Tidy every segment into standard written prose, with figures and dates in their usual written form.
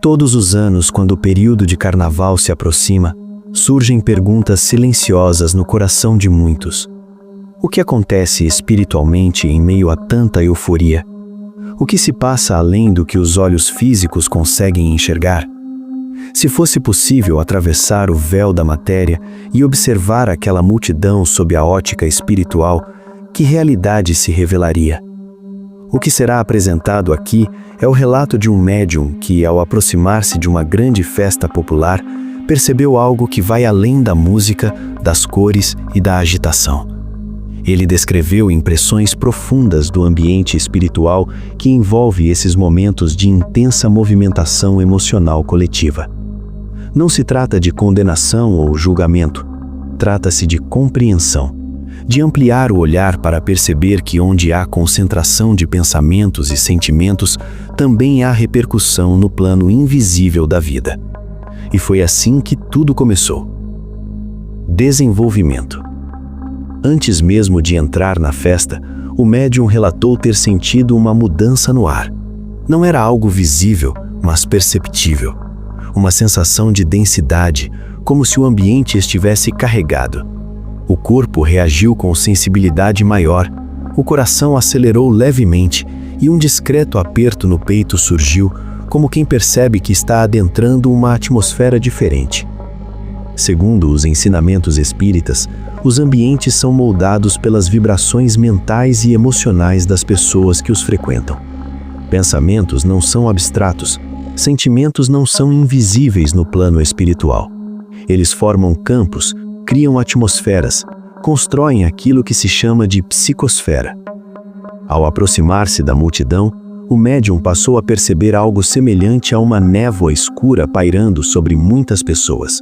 Todos os anos, quando o período de carnaval se aproxima, surgem perguntas silenciosas no coração de muitos. O que acontece espiritualmente em meio a tanta euforia? O que se passa além do que os olhos físicos conseguem enxergar? Se fosse possível atravessar o véu da matéria e observar aquela multidão sob a ótica espiritual, que realidade se revelaria? O que será apresentado aqui é o relato de um médium que, ao aproximar-se de uma grande festa popular, percebeu algo que vai além da música, das cores e da agitação. Ele descreveu impressões profundas do ambiente espiritual que envolve esses momentos de intensa movimentação emocional coletiva. Não se trata de condenação ou julgamento, trata-se de compreensão, de ampliar o olhar para perceber que onde há concentração de pensamentos e sentimentos, também há repercussão no plano invisível da vida. E foi assim que tudo começou. Desenvolvimento. Antes mesmo de entrar na festa, o médium relatou ter sentido uma mudança no ar. Não era algo visível, mas perceptível. Uma sensação de densidade, como se o ambiente estivesse carregado. O corpo reagiu com sensibilidade maior, o coração acelerou levemente e um discreto aperto no peito surgiu, como quem percebe que está adentrando uma atmosfera diferente. Segundo os ensinamentos espíritas, os ambientes são moldados pelas vibrações mentais e emocionais das pessoas que os frequentam. Pensamentos não são abstratos, sentimentos não são invisíveis no plano espiritual. Eles formam campos, criam atmosferas, constroem aquilo que se chama de psicosfera. Ao aproximar-se da multidão, o médium passou a perceber algo semelhante a uma névoa escura pairando sobre muitas pessoas.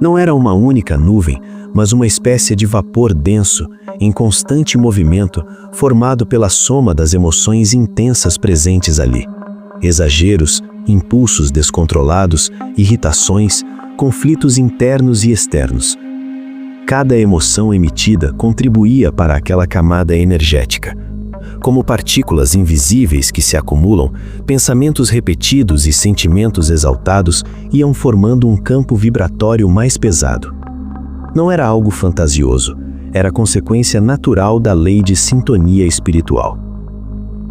Não era uma única nuvem, mas uma espécie de vapor denso, em constante movimento, formado pela soma das emoções intensas presentes ali. Exageros, impulsos descontrolados, irritações, conflitos internos e externos. Cada emoção emitida contribuía para aquela camada energética. Como partículas invisíveis que se acumulam, pensamentos repetidos e sentimentos exaltados iam formando um campo vibratório mais pesado. Não era algo fantasioso, era consequência natural da lei de sintonia espiritual.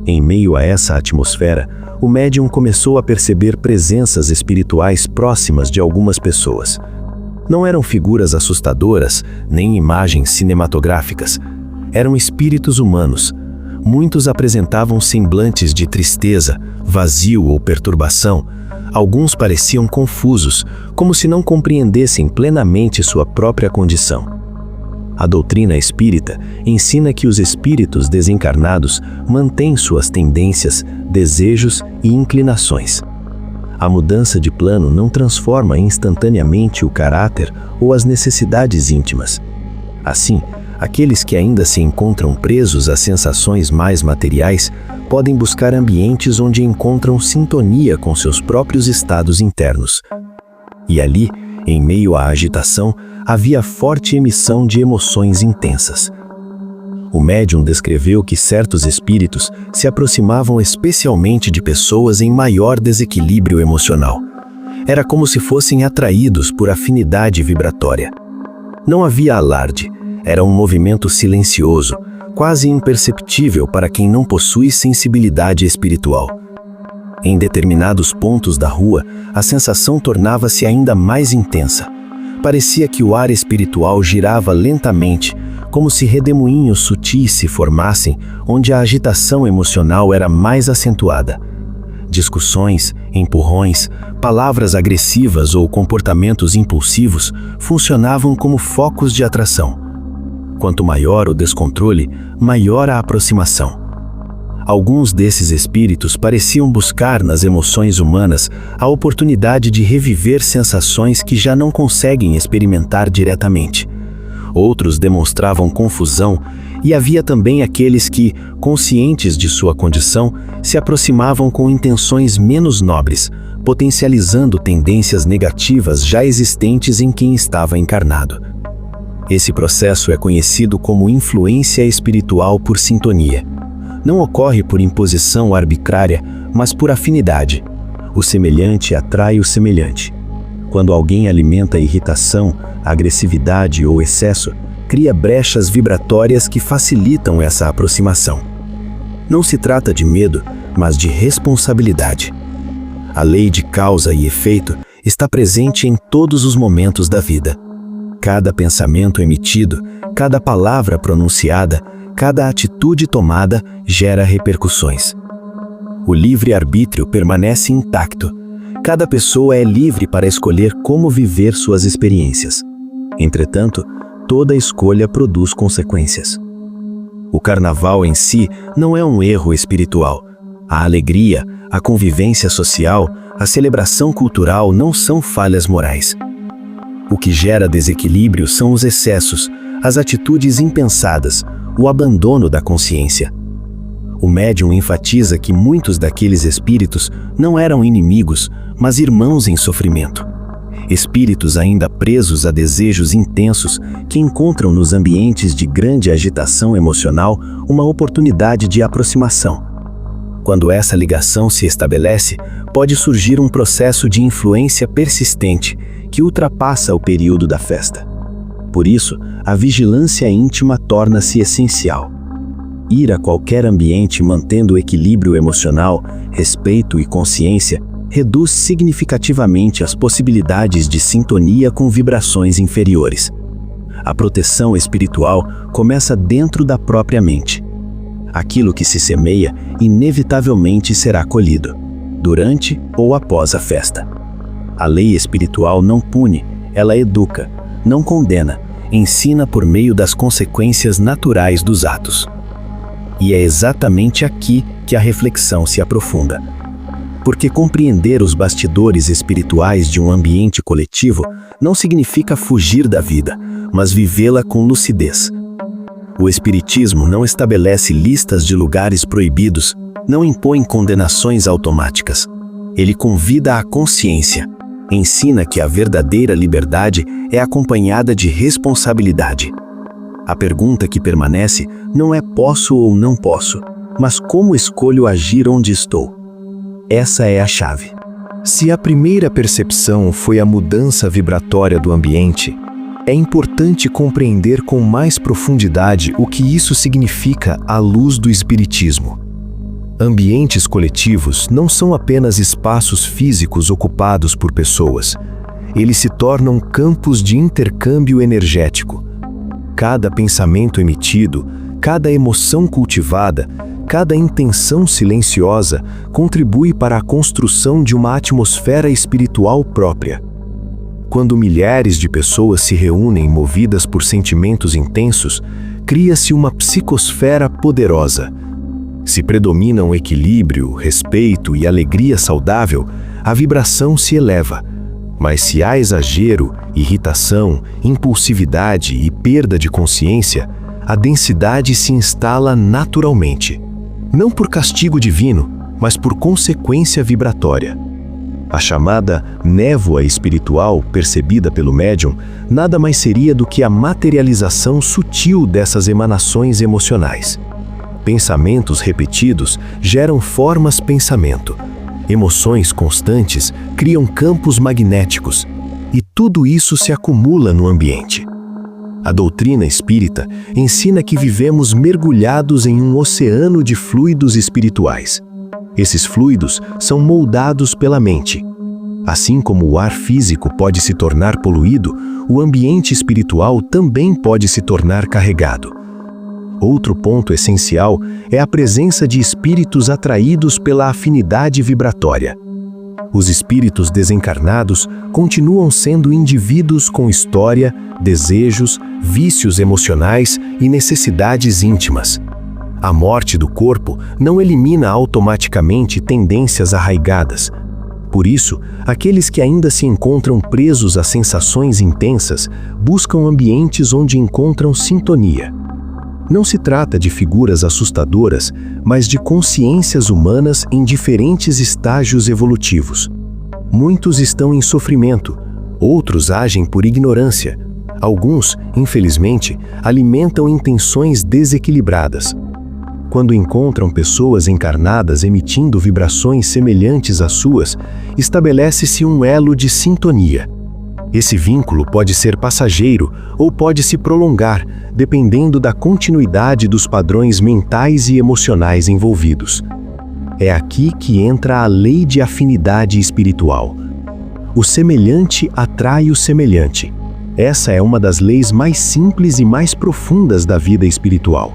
Em meio a essa atmosfera, o médium começou a perceber presenças espirituais próximas de algumas pessoas. Não eram figuras assustadoras, nem imagens cinematográficas. Eram espíritos humanos. Muitos apresentavam semblantes de tristeza, vazio ou perturbação. Alguns pareciam confusos, como se não compreendessem plenamente sua própria condição. A doutrina espírita ensina que os espíritos desencarnados mantêm suas tendências, desejos e inclinações. A mudança de plano não transforma instantaneamente o caráter ou as necessidades íntimas. Assim, aqueles que ainda se encontram presos a sensações mais materiais podem buscar ambientes onde encontram sintonia com seus próprios estados internos. E ali, em meio à agitação, havia forte emissão de emoções intensas. O médium descreveu que certos espíritos se aproximavam especialmente de pessoas em maior desequilíbrio emocional. Era como se fossem atraídos por afinidade vibratória. Não havia alarde, era um movimento silencioso, quase imperceptível para quem não possui sensibilidade espiritual. Em determinados pontos da rua, a sensação tornava-se ainda mais intensa. Parecia que o ar espiritual girava lentamente, como se redemoinhos sutis se formassem onde a agitação emocional era mais acentuada. Discussões, empurrões, palavras agressivas ou comportamentos impulsivos funcionavam como focos de atração. Quanto maior o descontrole, maior a aproximação. Alguns desses espíritos pareciam buscar nas emoções humanas a oportunidade de reviver sensações que já não conseguem experimentar diretamente. Outros demonstravam confusão e havia também aqueles que, conscientes de sua condição, se aproximavam com intenções menos nobres, potencializando tendências negativas já existentes em quem estava encarnado. Esse processo é conhecido como influência espiritual por sintonia. Não ocorre por imposição arbitrária, mas por afinidade. O semelhante atrai o semelhante. Quando alguém alimenta a irritação, a agressividade ou excesso, cria brechas vibratórias que facilitam essa aproximação. Não se trata de medo, mas de responsabilidade. A lei de causa e efeito está presente em todos os momentos da vida. Cada pensamento emitido, cada palavra pronunciada, cada atitude tomada gera repercussões. O livre-arbítrio permanece intacto. Cada pessoa é livre para escolher como viver suas experiências. Entretanto, toda escolha produz consequências. O carnaval em si não é um erro espiritual. A alegria, a convivência social, a celebração cultural não são falhas morais. O que gera desequilíbrio são os excessos, as atitudes impensadas, o abandono da consciência. O médium enfatiza que muitos daqueles espíritos não eram inimigos, mas irmãos em sofrimento. Espíritos ainda presos a desejos intensos que encontram nos ambientes de grande agitação emocional uma oportunidade de aproximação. Quando essa ligação se estabelece, pode surgir um processo de influência persistente que ultrapassa o período da festa. Por isso, a vigilância íntima torna-se essencial. Ir a qualquer ambiente mantendo o equilíbrio emocional, respeito e consciência reduz significativamente as possibilidades de sintonia com vibrações inferiores. A proteção espiritual começa dentro da própria mente. Aquilo que se semeia inevitavelmente será colhido, durante ou após a festa. A lei espiritual não pune, ela educa, não condena, ensina por meio das consequências naturais dos atos. E é exatamente aqui que a reflexão se aprofunda. Porque compreender os bastidores espirituais de um ambiente coletivo não significa fugir da vida, mas vivê-la com lucidez. O Espiritismo não estabelece listas de lugares proibidos, não impõe condenações automáticas. Ele convida à consciência, ensina que a verdadeira liberdade é acompanhada de responsabilidade. A pergunta que permanece não é posso ou não posso, mas como escolho agir onde estou. Essa é a chave. Se a primeira percepção foi a mudança vibratória do ambiente, é importante compreender com mais profundidade o que isso significa à luz do Espiritismo. Ambientes coletivos não são apenas espaços físicos ocupados por pessoas. Eles se tornam campos de intercâmbio energético. Cada pensamento emitido, cada emoção cultivada, cada intenção silenciosa contribui para a construção de uma atmosfera espiritual própria. Quando milhares de pessoas se reúnem movidas por sentimentos intensos, cria-se uma psicosfera poderosa. Se predominam equilíbrio, respeito e alegria saudável, a vibração se eleva. Mas se há exagero, irritação, impulsividade e perda de consciência, a densidade se instala naturalmente. Não por castigo divino, mas por consequência vibratória. A chamada névoa espiritual percebida pelo médium nada mais seria do que a materialização sutil dessas emanações emocionais. Pensamentos repetidos geram formas-pensamento. Emoções constantes criam campos magnéticos, e tudo isso se acumula no ambiente. A doutrina espírita ensina que vivemos mergulhados em um oceano de fluidos espirituais. Esses fluidos são moldados pela mente. Assim como o ar físico pode se tornar poluído, o ambiente espiritual também pode se tornar carregado. Outro ponto essencial é a presença de espíritos atraídos pela afinidade vibratória. Os espíritos desencarnados continuam sendo indivíduos com história, desejos, vícios emocionais e necessidades íntimas. A morte do corpo não elimina automaticamente tendências arraigadas. Por isso, aqueles que ainda se encontram presos a sensações intensas buscam ambientes onde encontram sintonia. Não se trata de figuras assustadoras, mas de consciências humanas em diferentes estágios evolutivos. Muitos estão em sofrimento, outros agem por ignorância. Alguns, infelizmente, alimentam intenções desequilibradas. Quando encontram pessoas encarnadas emitindo vibrações semelhantes às suas, estabelece-se um elo de sintonia. Esse vínculo pode ser passageiro ou pode se prolongar, dependendo da continuidade dos padrões mentais e emocionais envolvidos. É aqui que entra a lei de afinidade espiritual. O semelhante atrai o semelhante. Essa é uma das leis mais simples e mais profundas da vida espiritual.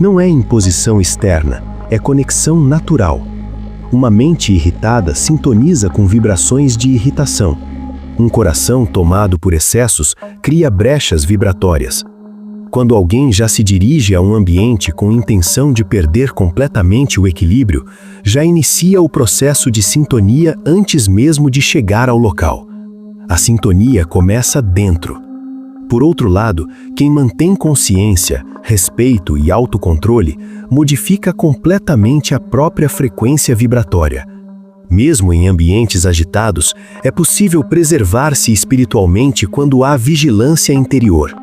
Não é imposição externa, é conexão natural. Uma mente irritada sintoniza com vibrações de irritação. Um coração tomado por excessos cria brechas vibratórias. Quando alguém já se dirige a um ambiente com intenção de perder completamente o equilíbrio, já inicia o processo de sintonia antes mesmo de chegar ao local. A sintonia começa dentro. Por outro lado, quem mantém consciência, respeito e autocontrole, modifica completamente a própria frequência vibratória. Mesmo em ambientes agitados, é possível preservar-se espiritualmente quando há vigilância interior.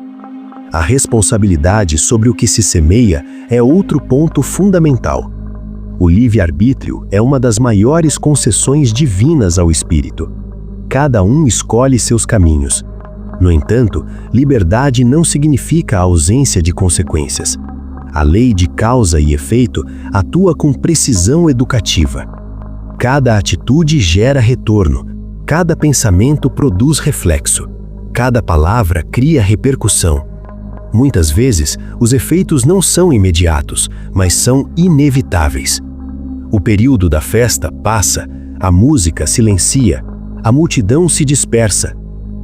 A responsabilidade sobre o que se semeia é outro ponto fundamental. O livre-arbítrio é uma das maiores concessões divinas ao espírito. Cada um escolhe seus caminhos. No entanto, liberdade não significa a ausência de consequências. A lei de causa e efeito atua com precisão educativa. Cada atitude gera retorno, cada pensamento produz reflexo, cada palavra cria repercussão. Muitas vezes, os efeitos não são imediatos, mas são inevitáveis. O período da festa passa, a música silencia, a multidão se dispersa,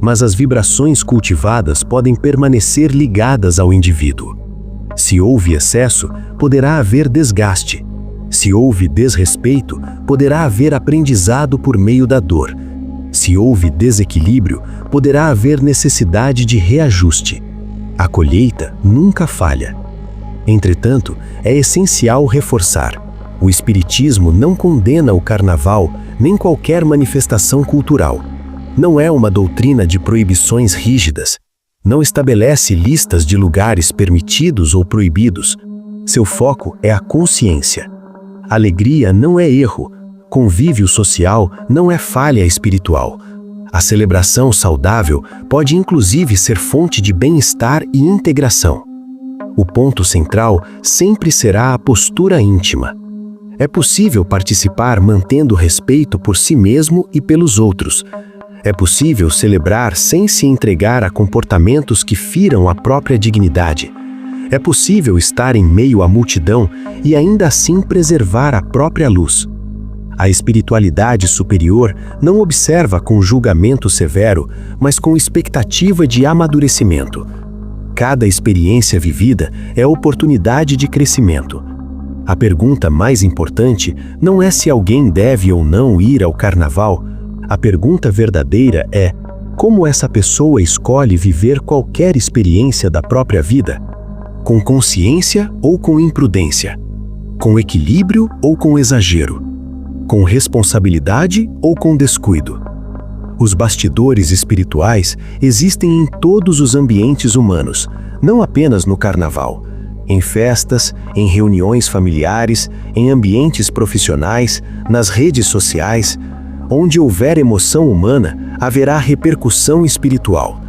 mas as vibrações cultivadas podem permanecer ligadas ao indivíduo. Se houve excesso, poderá haver desgaste. Se houve desrespeito, poderá haver aprendizado por meio da dor. Se houve desequilíbrio, poderá haver necessidade de reajuste. A colheita nunca falha. Entretanto, é essencial reforçar: o Espiritismo não condena o carnaval nem qualquer manifestação cultural. Não é uma doutrina de proibições rígidas. Não estabelece listas de lugares permitidos ou proibidos. Seu foco é a consciência. Alegria não é erro. Convívio social não é falha espiritual. A celebração saudável pode inclusive ser fonte de bem-estar e integração. O ponto central sempre será a postura íntima. É possível participar mantendo respeito por si mesmo e pelos outros. É possível celebrar sem se entregar a comportamentos que firam a própria dignidade. É possível estar em meio à multidão e ainda assim preservar a própria luz. A espiritualidade superior não observa com julgamento severo, mas com expectativa de amadurecimento. Cada experiência vivida é oportunidade de crescimento. A pergunta mais importante não é se alguém deve ou não ir ao carnaval. A pergunta verdadeira é: como essa pessoa escolhe viver qualquer experiência da própria vida? Com consciência ou com imprudência? Com equilíbrio ou com exagero? Com responsabilidade ou com descuido? Os bastidores espirituais existem em todos os ambientes humanos, não apenas no carnaval. Em festas, em reuniões familiares, em ambientes profissionais, nas redes sociais. Onde houver emoção humana, haverá repercussão espiritual.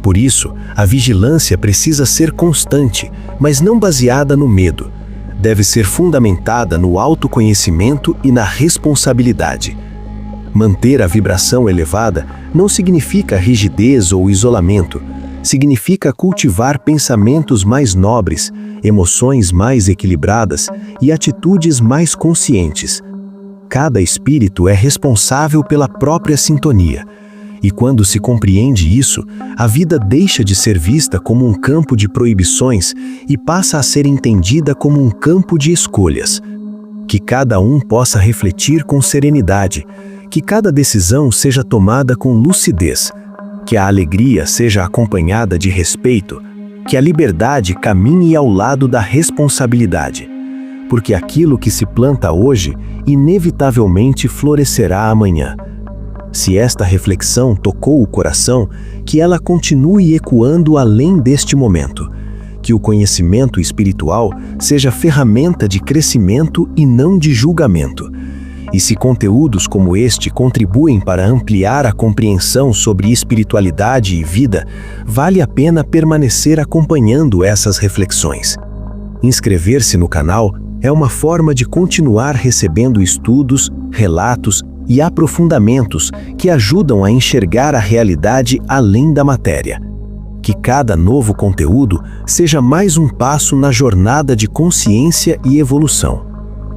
Por isso, a vigilância precisa ser constante, mas não baseada no medo. Deve ser fundamentada no autoconhecimento e na responsabilidade. Manter a vibração elevada não significa rigidez ou isolamento. Significa cultivar pensamentos mais nobres, emoções mais equilibradas e atitudes mais conscientes. Cada espírito é responsável pela própria sintonia. E quando se compreende isso, a vida deixa de ser vista como um campo de proibições e passa a ser entendida como um campo de escolhas. Que cada um possa refletir com serenidade, que cada decisão seja tomada com lucidez, que a alegria seja acompanhada de respeito, que a liberdade caminhe ao lado da responsabilidade. Porque aquilo que se planta hoje, inevitavelmente florescerá amanhã. Se esta reflexão tocou o coração, que ela continue ecoando além deste momento. que o conhecimento espiritual seja ferramenta de crescimento e não de julgamento. E se conteúdos como este contribuem para ampliar a compreensão sobre espiritualidade e vida, vale a pena permanecer acompanhando essas reflexões. Inscrever-se no canal é uma forma de continuar recebendo estudos, relatos e aprofundamentos que ajudam a enxergar a realidade além da matéria. Que cada novo conteúdo seja mais um passo na jornada de consciência e evolução.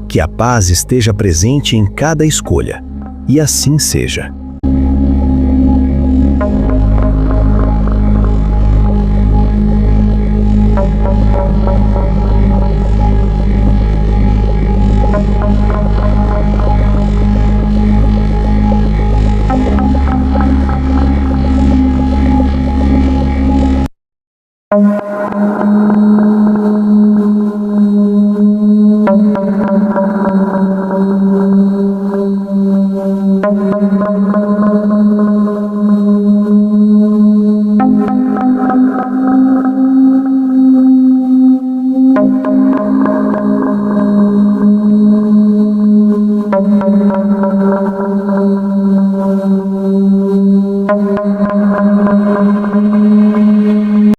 Que a paz esteja presente em cada escolha, e assim seja.